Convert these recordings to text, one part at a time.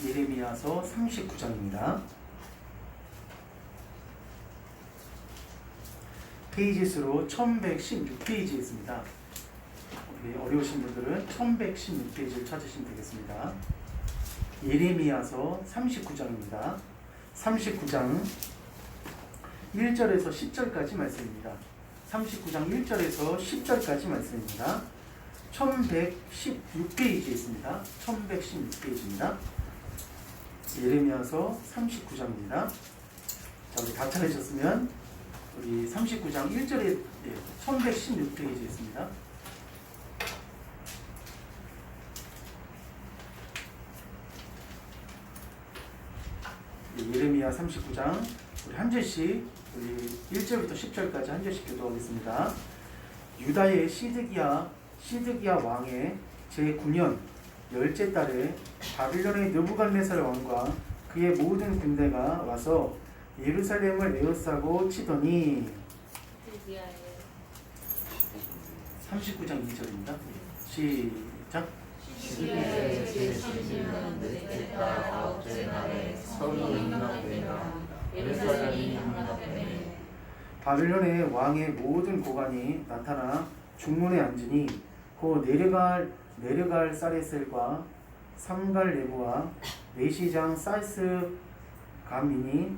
예레미야서 39장입니다. 페이지 수로 1116페이지에 있습니다. 어려우신 분들은 1116페이지를 찾으시면 되겠습니다. 예레미야서 39장입니다. 39장 1절에서 10절까지 말씀입니다. 39장 1절에서 10절까지 말씀입니다. 1116페이지에 있습니다. 1116페이지입니다. 예레미야서 39장입니다. 자, 우리 다 찾으셨으면 우리 39장 1절에 1116페이지에 있습니다. 예레미야 39장 우리 한 절씩 우리 1절부터 10절까지 한 절씩 교도하겠습니다. 유다의 시드기야 왕의 제9년 열째 달에 바빌론의 느부갓네살 왕과 그의 모든 군대가 와서 예루살렘을 에워싸고 치더니 39장 2절입니다. 시작. 시기의 제12년 넷째 달 아홉째 날에 성이 임박되며 예루살렘이 함락되매 바빌론의 왕의 모든 고관이 나타나 중문에 앉으니 곧 네르갈 사레셀과 삼갈 네부와 내시장 사이스 감이니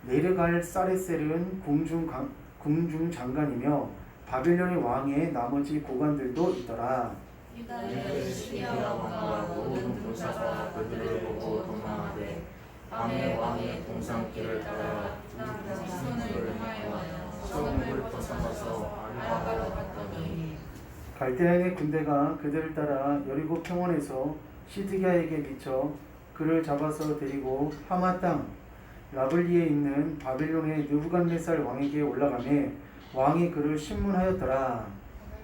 네르갈 사레셀은 궁중 장관이며 바빌론의 왕의 나머지 고관들도 있더라. 유다의 시기야 왕과 모든 군사가 그들을 보고 도망하되 밤에 왕의 동산길을 따라 지손을 향하여 성읍을 벗어나서 아르바로 갔더니 갈대아인의 군대가 그들을 따라 여리고 평원에서 시드기야에게 미쳐 그를 잡아서 데리고 하마 땅 라블리에 있는 바빌론의 느부갓네살 왕에게 올라가매 왕이 그를 신문하였더라.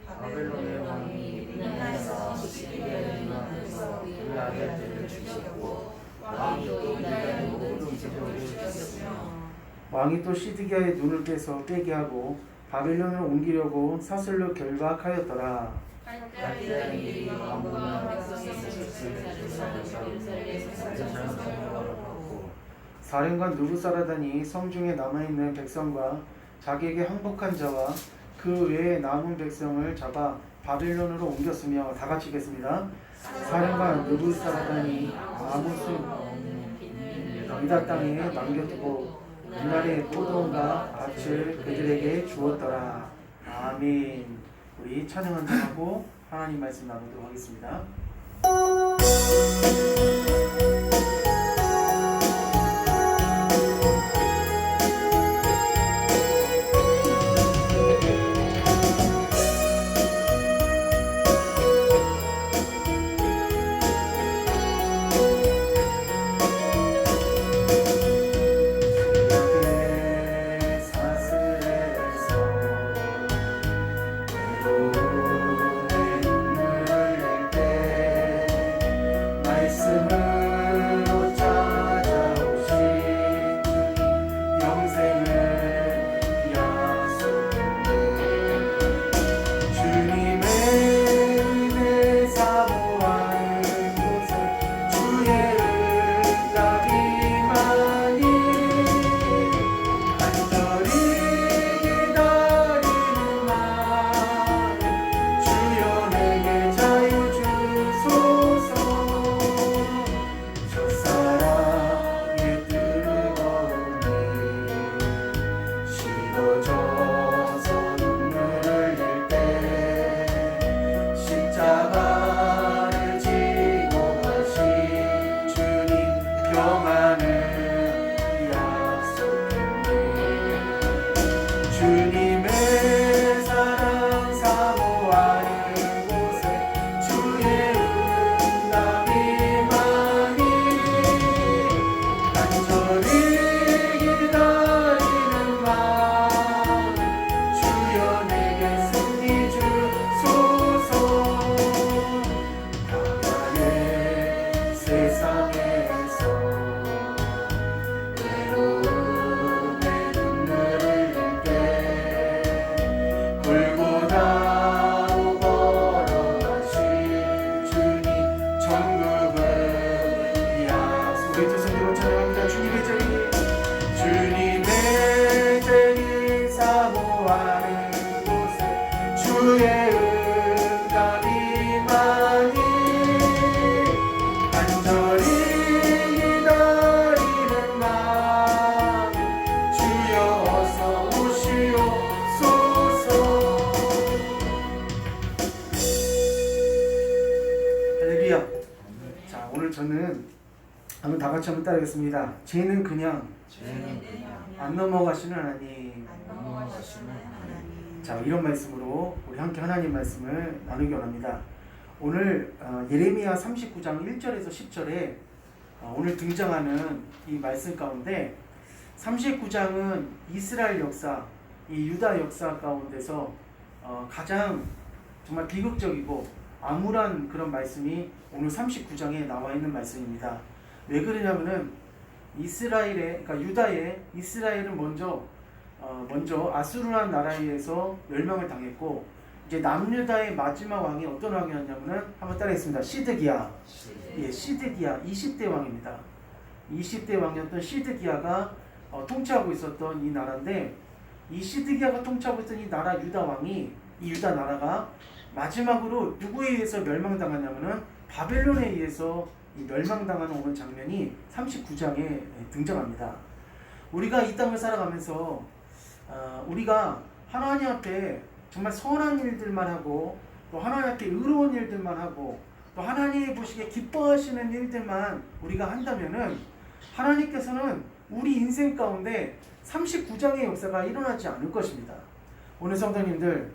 바벨론의 왕이 리브나에서 시기야를 인하여서 그 아들들을 죽였고 왕이 또 유다의 모든 지도를 죽였으며 왕이 또 시드기야의 눈을 빼게 하고 바빌론을 옮기려고 사슬로 결박하였더라. 갈대아인이 왕과 백성의 뜻을 예루살렘에서 사령관 누부사라단이 성중에 남아있는 백성과 자기에게 항복한 자와 그 외에 남은 백성을 잡아 바빌론으로 옮겼으며 다 같이 읽겠습니다. 사령관 누부사라단이 아무수 유다 땅에 남겨두고 이날의 포도원과 밭을 그들에게 주었더라. 아멘. 우리 찬양 한잔하고 하나님 말씀 나누도록 하겠습니다. 말씀을 우리 두 손으로 찬양합니다. 주님의 재림, 주님의 재림 사모하는 곳에 주의 응답이 많이 간절히 기다리는 마음 주여 어서 오시옵소서. 할렐루야. 자, 오늘 저는 한번 다 같이 한번 따르겠습니다. 죄는 그냥 안 넘어가시는 하나님. 자, 이런 말씀으로 우리 함께 하나님 말씀을 나누기 원합니다. 오늘 예레미야 39장 1절에서 10절에 오늘 등장하는 이 말씀 가운데 39장은 이스라엘 역사, 이 유다 역사 가운데서 가장 정말 비극적이고 암울한 그런 말씀이 오늘 39장에 나와 있는 말씀입니다. 왜 그러냐면은 이스라엘의, 그러니까 유다의 이스라엘은 먼저 아수르라는 나라에 의해서 멸망을 당했고, 이제 남유다의 마지막 왕이 어떤 왕이었냐면은 한번 따라하겠습니다. 시드기야. 예, 시드기야 20대 왕입니다. 20대 왕이었던 시드기야가 통치하고 있었던 이 나라인데, 이 시드기야가 통치하고 있던 이 나라 유다 왕이, 이 유다 나라가 마지막으로 누구에 의해서 멸망당하냐면은 바벨론에 의해서 이 멸망당하는 오는 장면이 39장에 등장합니다. 우리가 이 땅을 살아가면서 우리가 하나님 앞에 정말 선한 일들만 하고, 또 하나님 앞에 의로운 일들만 하고, 또 하나님이 보시기에 기뻐하시는 일들만 우리가 한다면은 하나님께서는 우리 인생 가운데 39장의 역사가 일어나지 않을 것입니다. 오늘 성도님들,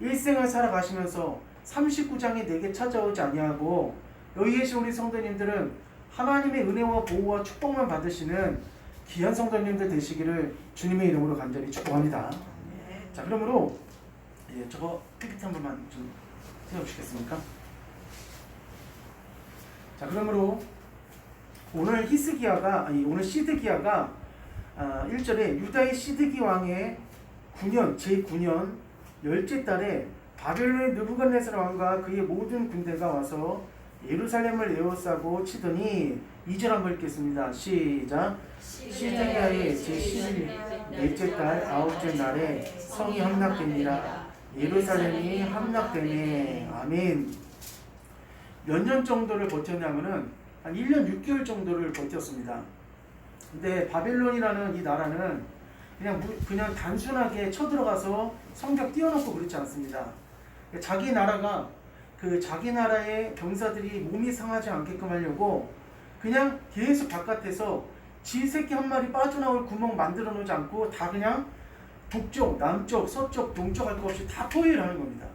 일생을 살아가시면서 39장이 내게 찾아오지 아니하고 여기 계신 우리 성도님들은 하나님의 은혜와 보호와 축복만 받으시는 귀한 성도님들 되시기를 주님의 이름으로 간절히 축복합니다. 자, 그러므로 저거 PPT 한 번만 좀 세워주시겠습니까? 자, 그러므로 오늘 오늘 시드기야가 1절에 유다의 시드기 왕의 9년, 제9년 10째 달에 바벨론의 느부갓네살 왕과 그의 모든 군대가 와서 예루살렘을 에워싸고 치더니 2절 한번 읽겠습니다. 시작. 시드기야의 제11째 달 9째 날에 성이 함락되니라. 예루살렘이 함락되네. 아멘. 몇 년 정도를 버텼냐면은 한 1년 6개월 정도를 버텼습니다. 근데 바벨론이라는 이 나라는 그냥 단순하게 쳐들어가서 성벽 띄워놓고 그렇지 않습니다. 자기 나라가 자기 나라의 병사들이 몸이 상하지 않게끔 하려고 그냥 계속 바깥에서 지 새끼 한 마리 빠져나올 구멍 만들어 놓지 않고 다 그냥 북쪽, 남쪽, 서쪽, 동쪽 할 것 없이 다 포위를 하는 겁니다.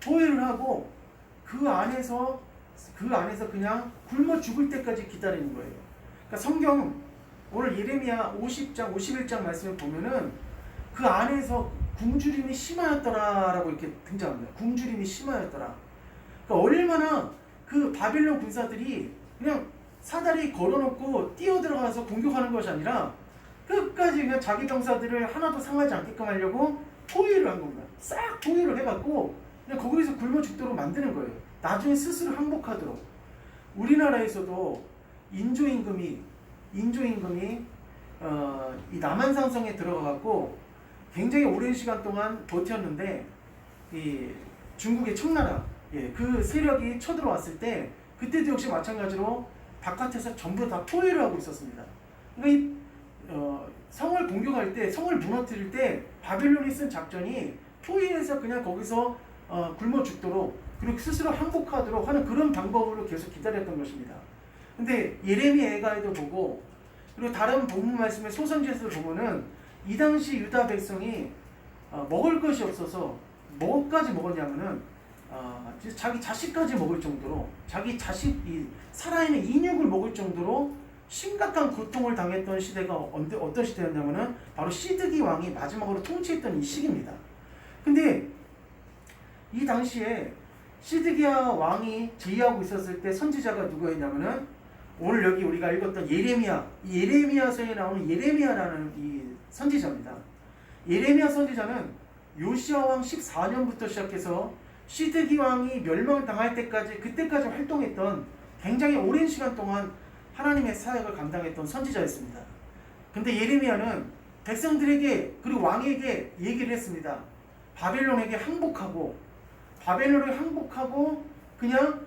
포위를 하고 그 안에서 그냥 굶어 죽을 때까지 기다리는 거예요. 그러니까 성경 오늘 예레미야 50장, 51장 말씀을 보면은 그 안에서 굶주림이 심하였더라라고 이렇게 등장합니다. 굶주림이 심하였더라. 그러니까 얼마나 그 바벨론 군사들이 그냥 사다리 걸어놓고 뛰어들어가서 공격하는 것이 아니라 끝까지 그냥 자기 병사들을 하나도 상하지 않게끔 하려고 포위를 한 겁니다. 싹 포위를 해갖고 그냥 거기서 굶어 죽도록 만드는 거예요. 나중에 스스로 항복하도록. 우리나라에서도 인조임금이 이 남한산성에 들어가갖고 굉장히 오랜 시간 동안 버텼는데 이 중국의 청나라 그 세력이 쳐들어왔을 때 그때도 역시 마찬가지로 바깥에서 전부 다 포위를 하고 있었습니다. 그러니까 성을 공격할 때, 성을 무너뜨릴 때 바벨론이 쓴 작전이 포위해서 그냥 거기서 굶어 죽도록, 그리고 스스로 항복하도록 하는 그런 방법으로 계속 기다렸던 것입니다. 근데 예레미야에도 보고, 그리고 다른 본문 말씀의 소선지에서 보면은 이 당시 유다 백성이 먹을 것이 없어서 뭐까지 먹었냐면은 자기 자식까지 먹을 정도로, 자기 자식이 살아있는 인육을 먹을 정도로 심각한 고통을 당했던 시대가 어떤 시대였냐면은 바로 시드기 왕이 마지막으로 통치했던 이 시기입니다. 근데 이 당시에 시드기야 왕이 제위하고 있었을 때 선지자가 누구였냐면은 오늘 여기 우리가 읽었던 예레미야서에 나오는 예레미야라는 이 선지자입니다. 예레미야 선지자는 요시야 왕 14년부터 시작해서 시드기 왕이 멸망당할 때까지, 그때까지 활동했던, 굉장히 오랜 시간 동안 하나님의 사역을 감당했던 선지자였습니다. 근데 예레미야는 백성들에게 그리고 왕에게 얘기를 했습니다. 바벨론에게 항복하고 그냥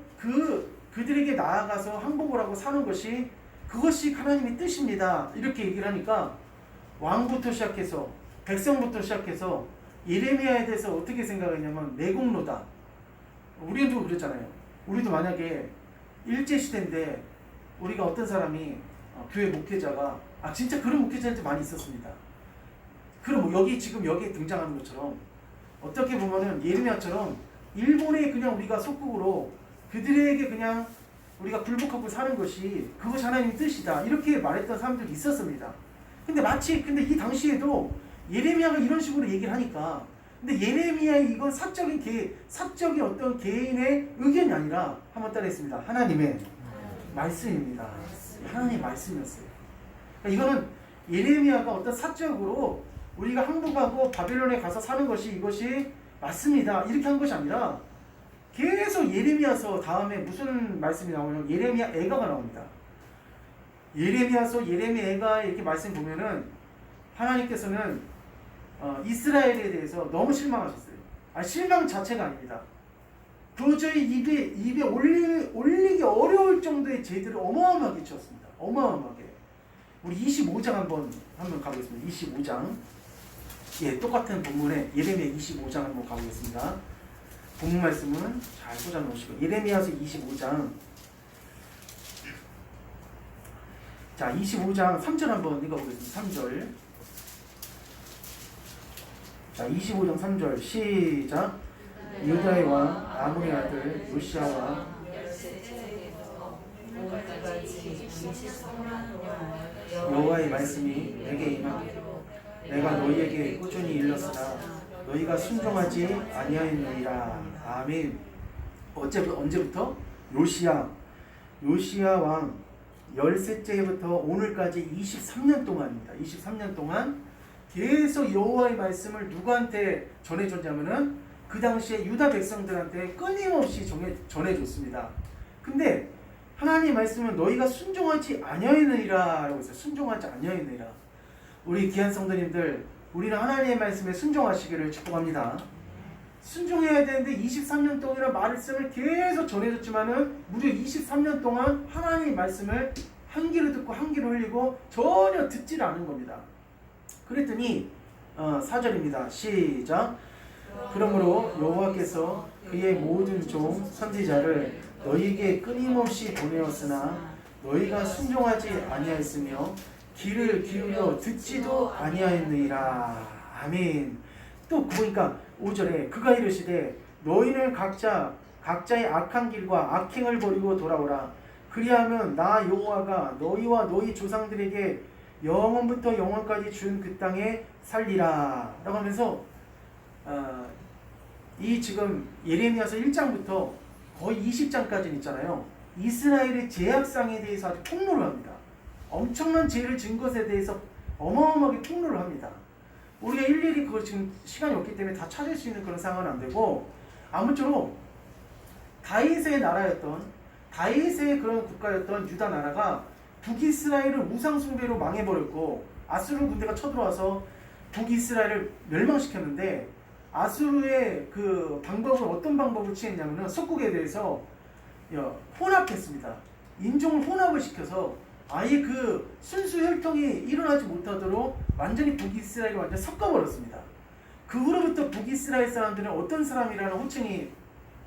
그들에게 나아가서 항복을 하고 사는 것이 그것이 하나님의 뜻입니다. 이렇게 얘기를 하니까 왕부터 시작해서 백성부터 시작해서 예레미야에 대해서 어떻게 생각했냐면 내공로다. 우리도 그랬잖아요. 우리도 만약에 일제시대인데 우리가 어떤 사람이 교회 목회자가 진짜 그런 목회자들이 많이 있었습니다. 그럼 지금 여기에 등장하는 것처럼 어떻게 보면은 예레미야처럼 일본에 그냥 우리가 속국으로 그들에게 그냥 우리가 굴복하고 사는 것이 그것이 하나님의 뜻이다 이렇게 말했던 사람들이 있었습니다. 근데 이 당시에도 예레미야가 이런 식으로 얘기를 하니까 근데 예레미야의 이건 사적인 어떤 개인의 의견이 아니라 한번 따라했습니다. 하나님의 말씀입니다. 하나님의 말씀이었어요. 그러니까 이거는 예레미야가 어떤 사적으로 우리가 항복하고 바벨론에 가서 사는 것이 이것이 맞습니다 이렇게 한 것이 아니라 계속 예레미야서 다음에 무슨 말씀이 나오냐면 예레미야 애가가 나옵니다. 예레미야서 예레미야 애가 이렇게 말씀 보면은 하나님께서는 이스라엘에 대해서 너무 실망하셨어요. 실망 자체가 아닙니다. 도저히 입에 올리기 어려울 정도의 죄들을 어마어마하게 지었습니다. 어마어마하게. 우리 25장 한번 가보겠습니다. 25장. 똑같은 본문에 예레미야 25장 한번 가보겠습니다. 본문 말씀은 잘 꽂아 놓으시고 예레미야서 25장. 자, 25장 3절 한번 읽어보겠습니다. 3절. 자, 25장 3절 시작. 유다의 왕 아몬의 아들 요시야 왕 여호와의 말씀이 내게 임하기로 내가 너희에게 꾸준히 일렀으나 너희가 순종하지 아니하였느니라. 아멘. 언제부터? 요시야 왕 13째 해부터 오늘까지 23년 동안입니다. 23년 동안 계속 여호와의 말씀을 누구한테 전해줬냐면은 그 당시에 유다 백성들한테 끊임없이 전해줬습니다. 근데 하나님의 말씀은 너희가 순종하지 아니하였느니라 라고 했어요. 순종하지 아니하였느니라. 우리 귀한 성도님들, 우리는 하나님의 말씀에 순종하시기를 축복합니다. 순종해야 되는데 23년 동안이나 말씀을 계속 전해줬지만은 무려 23년 동안 하나님의 말씀을 한 귀로 듣고 한 귀로 흘리고 전혀 듣질 않은 겁니다. 그랬더니 4절입니다. 시작. 그러므로 여호와께서 그의 모든 종 선지자를 너희에게 끊임없이 보내었으나 너희가 순종하지 아니하였으며 귀를 기울여 듣지도 아니하였느니라. 아멘. 또 보니까 5절에 그가 이르시되 너희는 각자의 악한 길과 악행을 버리고 돌아오라. 그리하면 나 여호와가 너희와 너희 조상들에게 영원부터 영원까지 준 그 땅에 살리라 라고 하면서 이 지금 예레미야서 1장부터 거의 20장까지는 있잖아요. 이스라엘의 죄악상에 대해서 아주 폭로를 합니다. 엄청난 죄를 지은 것에 대해서 어마어마하게 폭로를 합니다. 우리가 일일이 그걸 지금 시간이 없기 때문에 다 찾을 수 있는 그런 상황은 안 되고, 아무쪼록 다윗의 나라였던, 다윗의 그런 국가였던 유다 나라가 북이스라엘을 우상숭배로 망해버렸고 아수르 군대가 쳐들어와서 북이스라엘을 멸망시켰는데, 아수르의 그 방법을 어떤 방법을 취했냐면은 석국에 대해서 혼합했습니다. 인종을 혼합을 시켜서 아예 그 순수 혈통이 일어나지 못하도록 완전히 북이스라엘을 완전 섞어버렸습니다. 그 후로부터 북이스라엘 사람들은 어떤 사람이라는 호칭이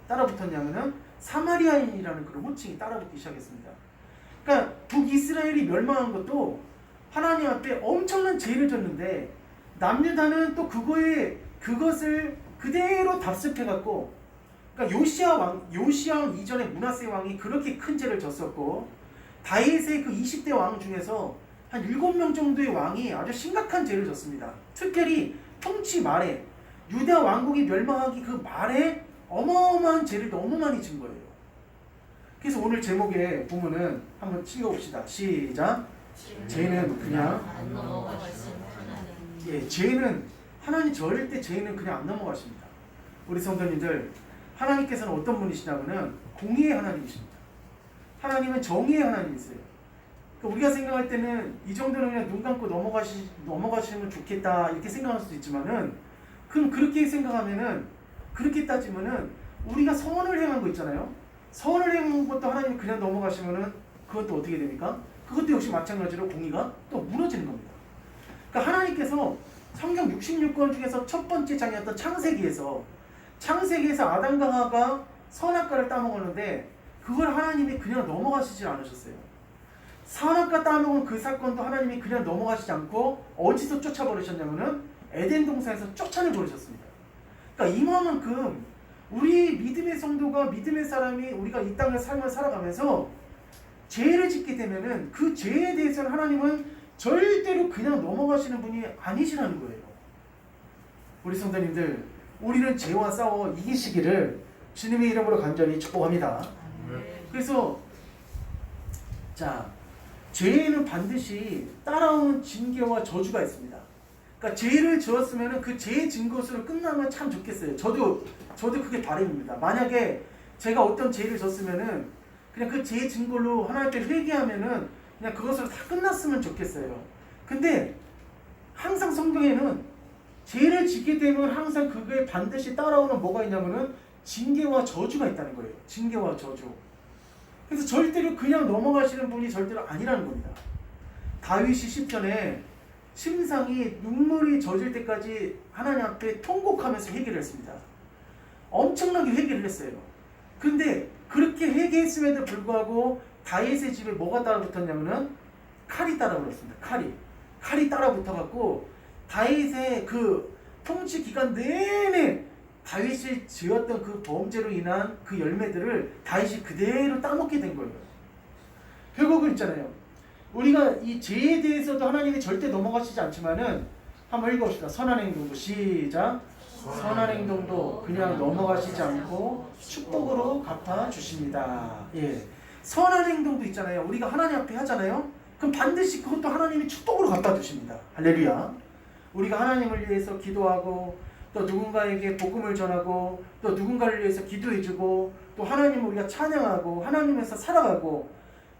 따라붙었냐면은 사마리아인이라는 그런 호칭이 따라붙기 시작했습니다. 그러니까 북이스라엘이 멸망한 것도 하나님 앞에 엄청난 죄를 졌는데, 남유다는 또 그것을 그대로 답습해갖고, 그러니까 요시야 왕 이전에 므낫세 왕이 그렇게 큰 죄를 졌었고, 다윗의 그 20대 왕 중에서 한 7명 정도의 왕이 아주 심각한 죄를 졌습니다. 특별히 통치 말에, 유다 왕국이 멸망하기 그 말에 어마어마한 죄를 너무 많이 진 거예요. 그래서 오늘 제목에 보면은 한번 읽어봅시다. 시작. 죄는 그냥 안 넘어가시는 하나님. 죄는 하나님 절대 죄는 그냥 안 넘어가십니다. 우리 성도님들, 하나님께서는 어떤 분이시냐면은 공의의 하나님이십니다. 하나님은 정의의 하나님이세요. 그러니까 우리가 생각할 때는 이 정도는 그냥 눈 감고 넘어가시면 좋겠다 이렇게 생각할 수도 있지만은, 그럼 그렇게 생각하면은, 그렇게 따지면은 우리가 선을 행한 거 있잖아요. 선을 행한 것도 하나님 그냥 넘어가시면은 그것도 어떻게 됩니까? 그것도 역시 마찬가지로 공의가 또 무너지는 겁니다. 그러니까 하나님께서 성경 66권 중에서 첫 번째 장이었던 창세기에서 아담과 하와가 선악과를 따먹었는데 그걸 하나님이 그냥 넘어가시질 않으셨어요. 선악과 따먹은 그 사건도 하나님이 그냥 넘어가시지 않고 어디서 쫓아버리셨냐면은 에덴 동산에서 쫓아내버리셨습니다. 그러니까 이만큼 우리 믿음의 성도가, 믿음의 사람이 우리가 이 땅의 삶을 살아가면서 죄를 짓게 되면은 그 죄에 대해서는 하나님은 절대로 그냥 넘어가시는 분이 아니시라는 거예요. 우리 성도님들, 우리는 죄와 싸워 이기시기를 주님의 이름으로 간절히 축복합니다. 그래서 자, 죄에는 반드시 따라오는 징계와 저주가 있습니다. 그러니까 죄를 지었으면 그 죄의 증거수로 끝나면 참 좋겠어요. 저도 그게 바람입니다. 만약에 제가 어떤 죄를 졌으면은 그냥 그 죄의 증거로 하나님께 회개하면은 그냥 그것으로 다 끝났으면 좋겠어요. 근데 항상 성경에는 죄를 짓게 되면 항상 그게 반드시 따라오는 뭐가 있냐면은 징계와 저주가 있다는 거예요. 징계와 저주. 그래서 절대로 그냥 넘어가시는 분이 절대로 아니라는 겁니다. 다윗이 시편에 심상이 눈물이 젖을 때까지 하나님 앞에 통곡하면서 회개를 했습니다. 엄청나게 회개를 했어요. 근데 그렇게 회개했음에도 불구하고 다윗의 집에 뭐가 따라붙었냐면은 칼이 따라붙었습니다. 칼이 따라붙어갖고 다윗의 그 통치 기간 내내 다윗이 지었던 그 범죄로 인한 그 열매들을 다윗이 그대로 따먹게 된 거예요. 결국은 있잖아요. 우리가 이 죄에 대해서도 하나님이 절대 넘어가시지 않지만은 한번 읽어봅시다. 선한 행동도 시작. 선한 행동도 그냥 넘어가시지 않고 축복으로 갚아주십니다. 예. 선한 행동도 있잖아요. 우리가 하나님 앞에 하잖아요. 그럼 반드시 그것도 하나님이 축복으로 갚아주십니다. 할렐루야. 우리가 하나님을 위해서 기도하고 또 누군가에게 복음을 전하고 또 누군가를 위해서 기도해주고 또 하나님을 우리가 찬양하고 하나님에서 살아가고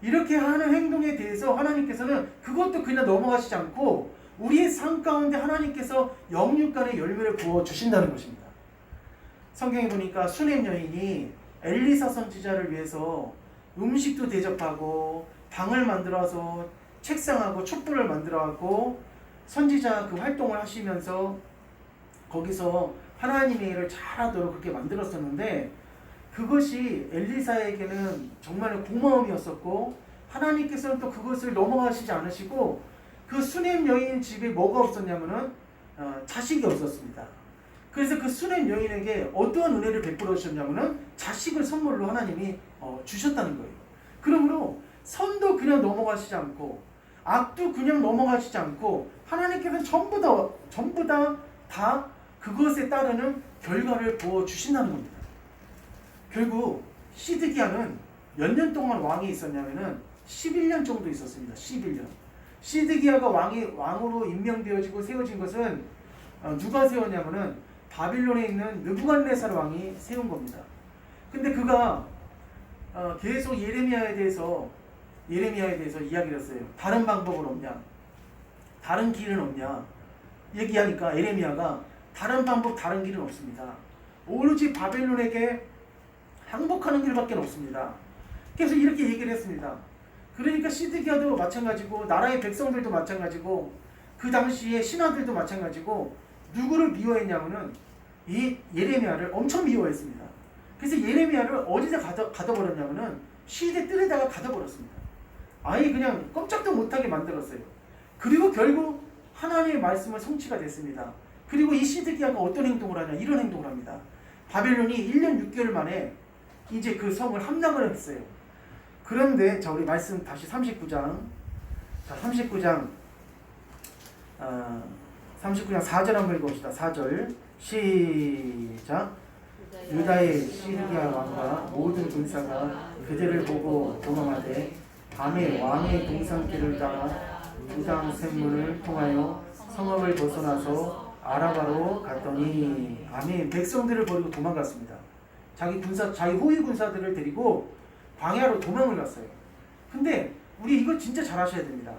이렇게 하는 행동에 대해서 하나님께서는 그것도 그냥 넘어가시지 않고 우리의 삶 가운데 하나님께서 영육간의 열매를 부어주신다는 것입니다. 성경에 보니까 수넴 여인이 엘리사 선지자를 위해서 음식도 대접하고 방을 만들어서 책상하고 촛불을 만들어갖고 선지자 그 활동을 하시면서 거기서 하나님의 일을 잘하도록 그렇게 만들었었는데 그것이 엘리사에게는 정말 고마움이었었고 하나님께서는 또 그것을 넘어가시지 않으시고 그 수넴 여인 집에 뭐가 없었냐면은 자식이 없었습니다. 그래서 그 수넴 여인에게 어떠한 은혜를 베풀어 주셨냐면은 자식을 선물로 하나님이 주셨다는 거예요. 그러므로 선도 그냥 넘어가시지 않고 악도 그냥 넘어가시지 않고 하나님께서는 전부 다 그것에 따르는 결과를 부어 주신다는 겁니다. 결국 시드기야는 몇 년 동안 왕이 있었냐면은 11년 정도 있었습니다. 11년. 시드기야가 왕으로 임명되어지고 세워진 것은 누가 세웠냐면은 바빌론에 있는 느부갓네살 왕이 세운 겁니다. 근데 그가 계속 예레미야에 대해서 이야기를 했어요. 다른 방법은 없냐? 다른 길은 없냐? 얘기하니까 예레미야가 다른 방법, 다른 길은 없습니다. 오로지 바벨론에게 항복하는 길밖에 없습니다. 그래서 이렇게 얘기를 했습니다. 그러니까 시드기야도 마찬가지고 나라의 백성들도 마찬가지고 그 당시에 신하들도 마찬가지고 누구를 미워했냐면은 이 예레미야를 엄청 미워했습니다. 그래서 예레미야를 어디다 가둬버렸냐면은 시대 뜰에다가 가둬버렸습니다. 아예 그냥 꼼짝도 못하게 만들었어요. 그리고 결국 하나님의 말씀은 성취가 됐습니다. 그리고 이 시드기야가 어떤 행동을 하냐, 이런 행동을 합니다. 바벨론이 1년 6개월 만에 이제 그 성을 함락을 했어요. 그런데 자 우리 말씀 다시 39장 39장 4절 한번 읽어봅시다. 4절 시작. 유다의 시드기야 왕과 모든 군사가 그들을 보고 도망하되 밤에 왕의 동산길을 따라 두당 샘문을 통하여 성읍을 벗어나서 아라바로 갔더니 아멘. 백성들을 버리고 도망갔습니다. 자기 호위 군사들을 데리고 광야로 도망을 갔어요. 근데 우리 이거 진짜 잘 하셔야 됩니다.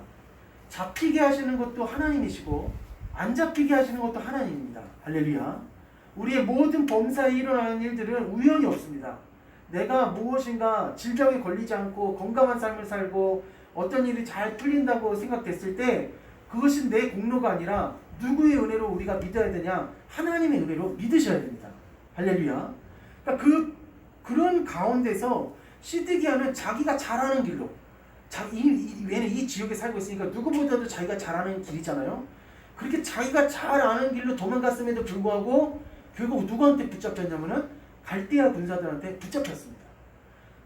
잡히게 하시는 것도 하나님이시고 안 잡히게 하시는 것도 하나님입니다. 할렐루야. 우리의 모든 범사에 일어나는 일들은 우연이 없습니다. 내가 무엇인가 질병에 걸리지 않고 건강한 삶을 살고 어떤 일이 잘 풀린다고 생각됐을 때 그것이 내 공로가 아니라 누구의 은혜로 우리가 믿어야 되냐? 하나님의 은혜로 믿으셔야 됩니다. 할렐루야. 그러니까 그런 가운데서 시드기야는 자기가 잘하는 길로 얘는 이 지역에 살고 있으니까 누구보다도 자기가 잘하는 길이잖아요. 그렇게 자기가 잘 아는 길로 도망갔음에도 불구하고 결국 누구한테 붙잡혔냐면은 갈대아 군사들한테 붙잡혔습니다.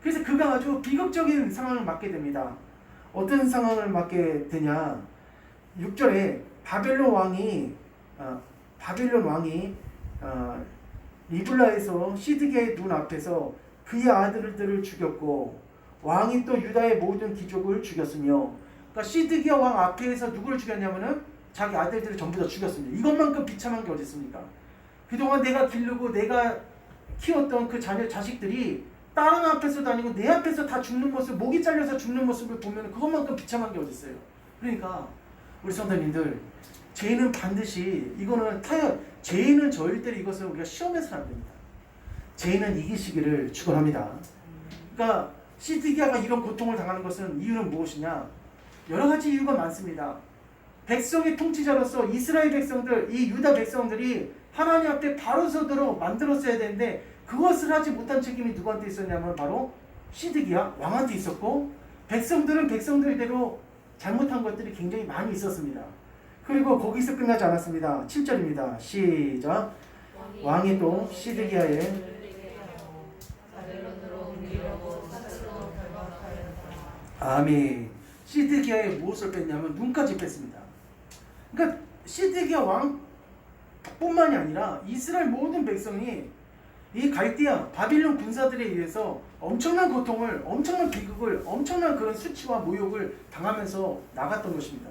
그래서 그가 아주 비극적인 상황을 맞게 됩니다. 어떤 상황을 맞게 되냐? 6절에 바벨론 왕이 리블라에서 시드기야의 눈 앞에서 그의 아들들을 죽였고 왕이 또 유다의 모든 귀족을 죽였으며, 그러니까 시드기야 왕 앞에서 누구를 죽였냐면은 자기 아들들을 전부 다 죽였습니다. 이것만큼 비참한 게 어디 있습니까? 그동안 내가 기르고 내가 키웠던 그 자식들이 다른 앞에서도 아니고 내 앞에서 다 죽는 모습, 목이 잘려서 죽는 모습을 보면 그것만큼 비참한 게 어디 있어요? 그러니까 우리 성도님들, 죄는 반드시 이거는 죄는 절대로 이것을 우리가 시험해서는 안 됩니다. 죄는 이기시기를 축원합니다. 그러니까 시드기야가 이런 고통을 당하는 것은 이유는 무엇이냐? 여러 가지 이유가 많습니다. 백성의 통치자로서 이스라엘 백성들, 이 유다 백성들이 하나님 앞에 바로 서도록 만들었어야 되는데 그것을 하지 못한 책임이 누구한테 있었냐면 바로 시드기야 왕한테 있었고, 백성들은 백성들대로 잘못한 것들이 굉장히 많이 있었습니다. 그리고 거기서 끝나지 않았습니다. 7절입니다. 시작. 왕이 또 시드기야의 아멘. 시드기야의 무엇을 뺐냐면 눈까지 뺐습니다. 그러니까 시드기야 왕뿐만이 아니라 이스라엘 모든 백성이 이 갈대아 바빌론 군사들에 의해서 엄청난 고통을, 엄청난 비극을, 엄청난 그런 수치와 모욕을 당하면서 나갔던 것입니다.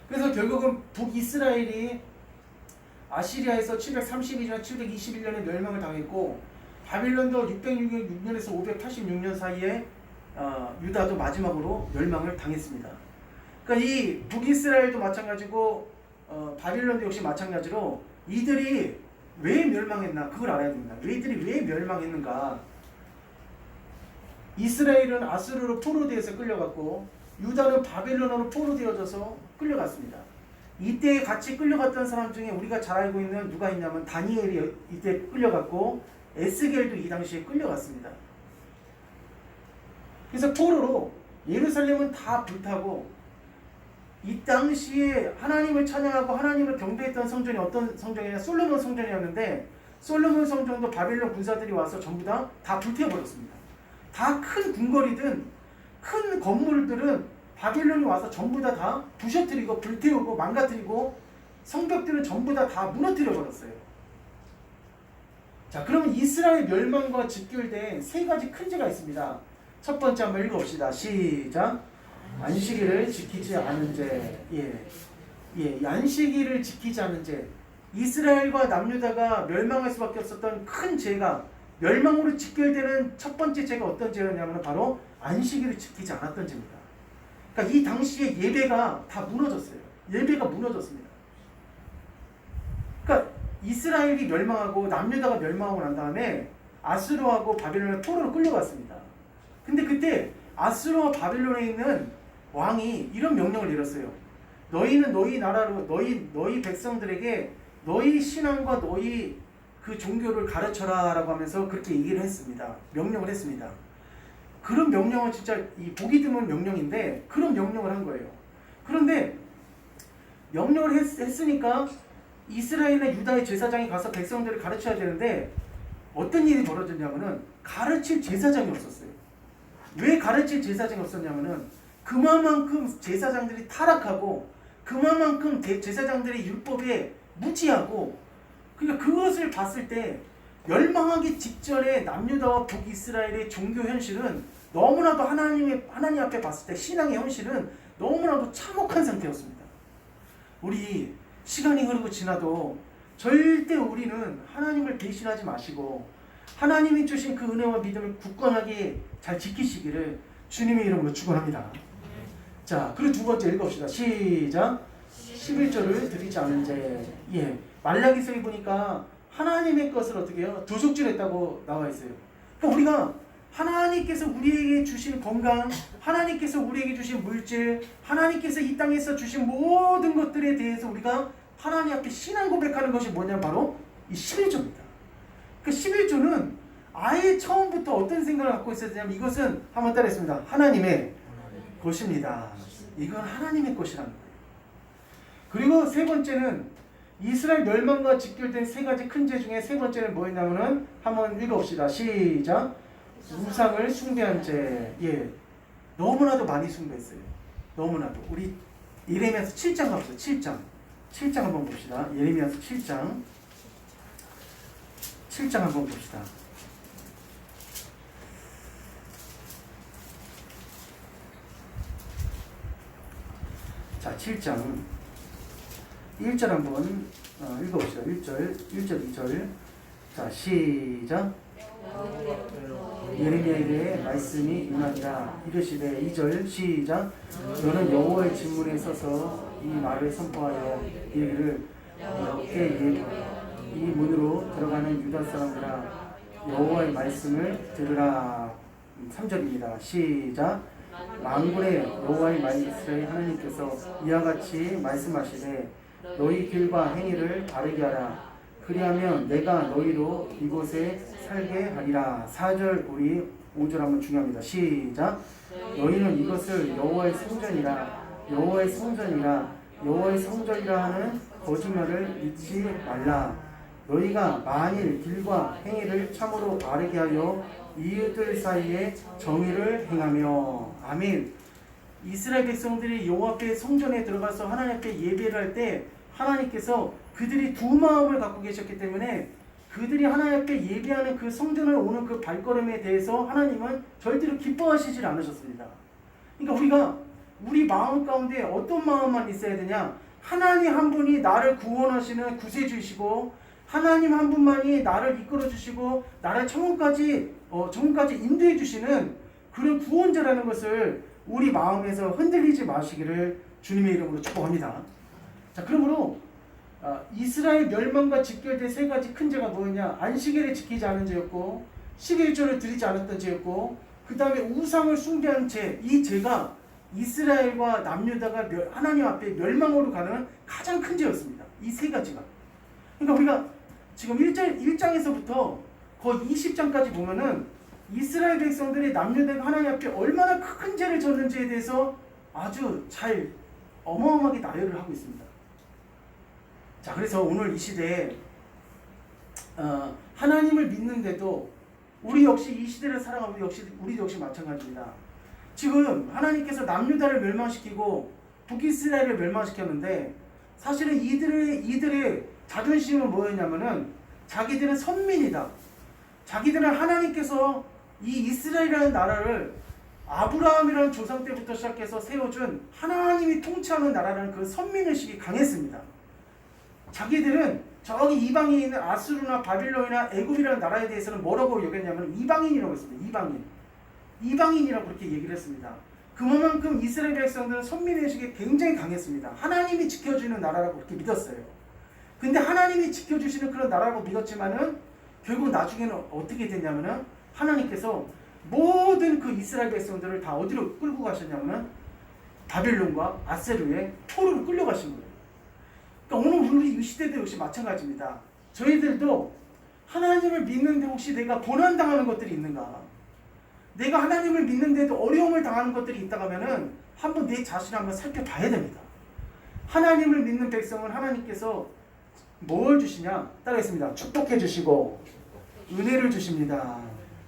그래서 결국은 북이스라엘이 아시리아에서 732년, 721년에 멸망을 당했고, 바빌론도 606년에서 586년 사이에 유다도 마지막으로 멸망을 당했습니다. 그러니까 이 북이스라엘도 마찬가지고 바빌론도 역시 마찬가지로 이들이 왜 멸망했나 그걸 알아야 됩니다. 이들이 왜 멸망했는가? 이스라엘은 아수르로 포로되어서 끌려갔고 유다는 바빌론으로 포로되어져서 끌려갔습니다. 이때 같이 끌려갔던 사람 중에 우리가 잘 알고 있는 누가 있냐면 다니엘이 이때 끌려갔고 에스겔도 이 당시에 끌려갔습니다. 그래서 포로로 예루살렘은 다 불타고, 이 당시에 하나님을 찬양하고 하나님을 경배했던 성전이 어떤 성전이냐? 솔로몬 성전이었는데 솔로몬 성전도 바벨론 군사들이 와서 전부 다 불태워버렸습니다. 다 큰 궁궐이든 큰 건물들은 바벨론이 와서 전부 다 부셔뜨리고 불태우고 망가뜨리고 성벽들은 전부 다 무너뜨려 버렸어요. 자, 그러면 이스라엘 멸망과 직결된 세 가지 큰 죄가 있습니다. 첫 번째 한번 읽어봅시다. 시작. 안식일을 지키지 않은 죄. 안식일을 지키지 않은 죄. 이스라엘과 남유다가 멸망할 수밖에 없었던 큰 죄가, 멸망으로 직결되는 첫 번째 죄가 어떤 죄였냐면 바로 안식일을 지키지 않았던 죄입니다. 그러니까 이 당시에 예배가 다 무너졌어요. 예배가 무너졌습니다. 그러니까 이스라엘이 멸망하고 남유다가 멸망하고 난 다음에 아수르하고 바벨론의 포로로 끌려갔습니다. 근데 그때 아수르와 바벨론에 있는 왕이 이런 명령을 내렸어요. 너희는 너희 나라로 너희 백성들에게 너희 신앙과 너희 그 종교를 가르쳐라 라고 하면서 그렇게 얘기를 했습니다. 명령을 했습니다. 그런 명령은 진짜 이 보기 드문 명령인데 그런 명령을 한 거예요. 그런데 명령을 했으니까 이스라엘의 유다의 제사장이 가서 백성들을 가르쳐야 되는데 어떤 일이 벌어졌냐면은 가르칠 제사장이 없었어요. 왜 가르칠 제사장이 없었냐면은 그만큼 제사장들이 타락하고 그만큼 제사장들의 율법에 무지하고, 그러니까 그것을 봤을 때 멸망하기 직전에 남유다와 북이스라엘의 종교 현실은 너무나도 하나님 앞에 봤을 때 신앙의 현실은 너무나도 참혹한 상태였습니다. 우리 시간이 흐르고 지나도 절대 우리는 하나님을 배신하지 마시고 하나님이 주신 그 은혜와 믿음을 굳건하게 잘 지키시기를 주님의 이름으로 축원합니다. 자, 그리고 두 번째 읽어봅시다. 시작. 11조를 드리지 않은 자. 예. 말라기서에 보니까 하나님의 것을 어떻게 해요? 도둑질했다고 나와 있어요. 그러니까 우리가 하나님께서 우리에게 주신 건강, 하나님께서 우리에게 주신 물질, 하나님께서 이 땅에서 주신 모든 것들에 대해서 우리가 하나님 앞에 신앙 고백하는 것이 뭐냐면 바로 이 11조입니다. 그 11조는 아예 처음부터 어떤 생각을 갖고 있었냐면 이것은 한번 따라했습니다. 하나님의 것입니다. 이건 하나님의 것이라는 거예요. 그리고 세 번째는 이스라엘 멸망과 직결된 세 가지 큰 죄 중에 세 번째는 뭐였냐면은 한번 읽어봅시다. 시작. 우상을 숭배한 죄. 예, 너무나도 많이 숭배했어요. 너무나도. 우리 예레미야서 7장 가보세요. 7장 한번 봅시다. 예레미야서 7장 한번 봅시다. 자, 7장 1절 한번 읽어봅시다. 1절, 2절. 자, 시작. 예레미야에게 말씀이 임하니라. 이르시되 2절 시작. 너는 여호와의 진문에 서서 이 말을 선포하여 이르기를 이렇게 이 문으로 들어가는 유다 사람들아 여호와의 말씀을 들으라. 3절입니다. 시작. 만군의 여호와의 이스라엘 하나님께서 이와 같이 말씀하시되 너희 길과 행위를 바르게 하라. 그리하면 내가 너희로 이곳에 살게 하리라. 4절 우리 5절 한번 중요합니다. 시작. 너희는 이것을 여호와의 성전이라 하는 거짓말을 믿지 말라. 너희가 만일 길과 행위를 참으로 바르게 하여 이웃들 사이에 정의를 행하며. 아멘. 이스라엘 백성들이 여호와 앞에 성전에 들어가서 하나님 앞에 예배를 할 때 하나님께서 그들이 두 마음을 갖고 계셨기 때문에 그들이 하나님 앞에 예배하는 그 성전을 오는 그 발걸음에 대해서 하나님은 절대로 기뻐하시질 않으셨습니다. 그러니까 우리가 우리 마음 가운데 어떤 마음만 있어야 되냐? 하나님 한 분이 나를 구원하시는 구세주이시고 하나님 한 분만이 나를 이끌어 주시고 나를 천국까지 인도해 주시는 그런 구원자라는 것을 우리 마음에서 흔들리지 마시기를 주님의 이름으로 축복합니다. 자, 그러므로 이스라엘 멸망과 직결된 세 가지 큰 죄가 뭐였냐? 안식일을 지키지 않은 죄였고 11조를 드리지 않았던 죄였고 그 다음에 우상을 숭배한 죄. 이 죄가 이스라엘과 남유다가 하나님 앞에 멸망으로 가는 가장 큰 죄였습니다. 이 세 가지가. 그러니까 우리가 지금 1장에서부터 거의 20장까지 보면은 이스라엘 백성들이 남유다가 하나님 앞에 얼마나 큰 죄를 졌는지에 대해서 아주 잘 어마어마하게 나열을 하고 있습니다. 자, 그래서 오늘 이 시대에 하나님을 믿는데도 우리 역시 이 시대를 살아가고 우리 역시 마찬가지입니다. 지금 하나님께서 남유다를 멸망시키고 북이스라엘을 멸망시켰는데 사실은 이들의 자존심은 뭐였냐면은 자기들은 선민이다. 자기들은 하나님께서 이 이스라엘이라는 나라를 아브라함이라는 조상 때부터 시작해서 세워준 하나님이 통치하는 나라라는 그 선민의식이 강했습니다. 자기들은 저기 이방인에 있는 아수르나 바빌론이나 애굽이라는 나라에 대해서는 뭐라고 여겼냐면 이방인이라고 했습니다. 이방인이라고 그렇게 얘기를 했습니다. 그만큼 이스라엘 백성들은 선민의식이 굉장히 강했습니다. 하나님이 지켜주는 나라라고 그렇게 믿었어요. 근데 하나님이 지켜주시는 그런 나라라고 믿었지만은 결국 나중에는 어떻게 됐냐면은 하나님께서 모든 그 이스라엘 백성들을 다 어디로 끌고 가셨냐면은 바빌론과 아세르의 포로로 끌려가신 거예요. 그러니까 오늘 우리 이 시대도 역시 마찬가지입니다. 저희들도 하나님을 믿는데 혹시 내가 고난당하는 것들이 있는가? 내가 하나님을 믿는데도 어려움을 당하는 것들이 있다고 하면은 한번 내 자신을 한번 살펴봐야 됩니다. 하나님을 믿는 백성은 하나님께서 뭘 주시냐? 따라했습니다. 축복해 주시고 은혜를 주십니다.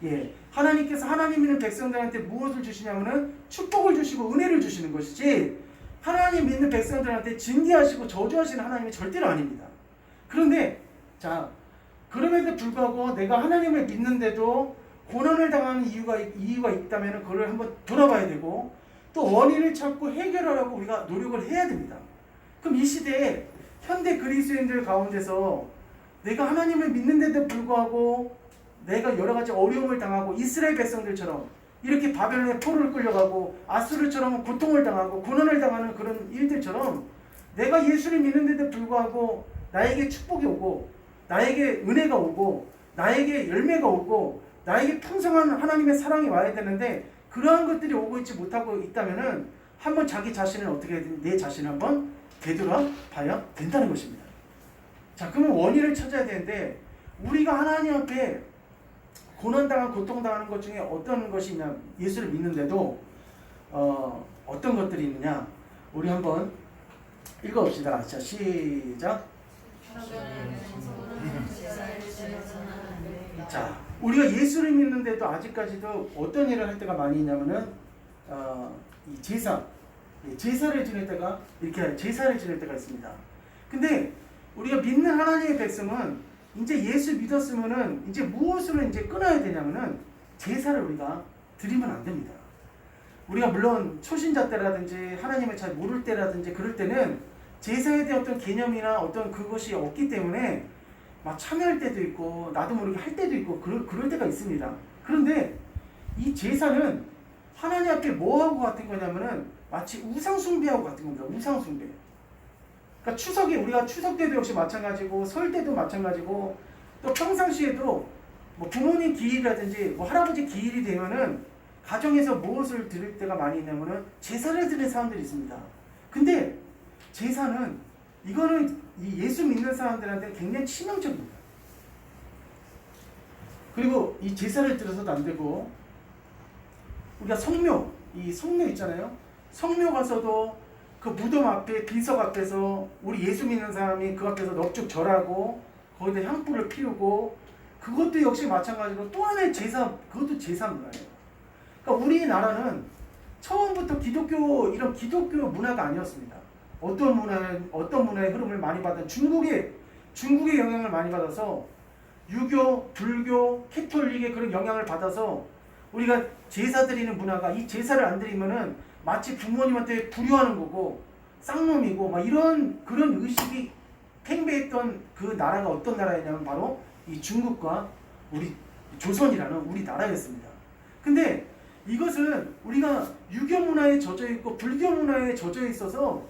예, 하나님께서 하나님 믿는 백성들한테 무엇을 주시냐면은 축복을 주시고 은혜를 주시는 것이지 하나님 믿는 백성들한테 징계하시고 저주하시는 하나님이 절대로 아닙니다. 그런데 자, 그럼에도 불구하고 내가 하나님을 믿는데도 고난을 당하는 이유가 있다면 그걸 한번 돌아봐야 되고 또 원인을 찾고 해결하라고 우리가 노력을 해야 됩니다. 그럼 이 시대에 현대 그리스도인들 가운데서 내가 하나님을 믿는데도 불구하고 내가 여러 가지 어려움을 당하고 이스라엘 백성들처럼 이렇게 바벨론의 포로를 끌려가고 아수르처럼 고통을 당하고 고난을 당하는 그런 일들처럼 내가 예수를 믿는데도 불구하고 나에게 축복이 오고 나에게 은혜가 오고 나에게 열매가 오고 나에게 풍성한 하나님의 사랑이 와야 되는데 그러한 것들이 오고 있지 못하고 있다면은 한번 자기 자신을 어떻게 해야 내 자신을 한번 되돌아봐야 된다는 것입니다. 자, 그러면 원인을 찾아야 되는데 우리가 하나님 앞에 고난당한 고통당하는 것 중에 어떤 것이 있냐, 예수를 믿는데도 어떤 것들이 있느냐, 우리 한번 읽어봅시다. 자, 시작. 자, 우리가 예수를 믿는데도 아직까지도 어떤 일을 할 때가 많이 있냐면은 이 제사를 지낼 때가 이렇게 제사를 지낼 때가 있습니다. 근데 우리가 믿는 하나님의 백성은 이제 예수 믿었으면은 이제 무엇으로 이제 끊어야 되냐면은 제사를 우리가 드리면 안 됩니다. 우리가 물론 초신자 때라든지 하나님을 잘 모를 때라든지 그럴 때는 제사에 대한 어떤 개념이나 어떤 그것이 없기 때문에 막 참여할 때도 있고 나도 모르게 할 때도 있고 그럴 때가 있습니다. 그런데 이 제사는 하나님 앞에 뭐하고 같은 거냐면은 마치 우상 숭배하고 같은 겁니다. 우상 숭배. 그러니까 추석에 우리가 추석 때도 역시 마찬가지고 설 때도 마찬가지고 또 평상시에도 뭐 부모님 기일이라든지 뭐 할아버지 기일이 되면은 가정에서 무엇을 드릴 때가 많이 있냐면은 제사를 드리는 사람들이 있습니다. 근데 제사는 이거는 이 예수 믿는 사람들한테 굉장히 치명적입니다. 그리고 이 제사를 드려서도 안 되고 우리가 이 성묘 있잖아요. 성묘 가서도 그 무덤 앞에 비석 앞에서 우리 예수 믿는 사람이 그 앞에서 넙죽 절하고 거기다 향불을 피우고 그것도 역시 마찬가지로 또 하나의 제사, 그것도 제사 문화예요. 그러니까 우리나라는 처음부터 이런 기독교 문화가 아니었습니다. 어떤 문화의 흐름을 많이 받은 중국의 영향을 많이 받아서 유교, 불교, 캐톨릭의 그런 영향을 받아서 우리가 제사 드리는 문화가 이 제사를 안 드리면은 마치 부모님한테 불효하는 거고 쌍놈이고 막 이런 그런 의식이 팽배했던 그 나라가 어떤 나라였냐면 바로 이 중국과 우리 조선이라는 우리 나라였습니다. 근데 이것은 우리가 유교 문화에 젖어 있고 불교 문화에 젖어 있어서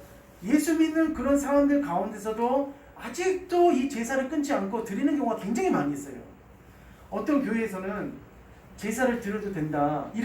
예수 믿는 그런 사람들 가운데서도 아직도 이 제사를 끊지 않고 드리는 경우가 굉장히 많이 있어요. 어떤 교회에서는 제사를 드려도 된다.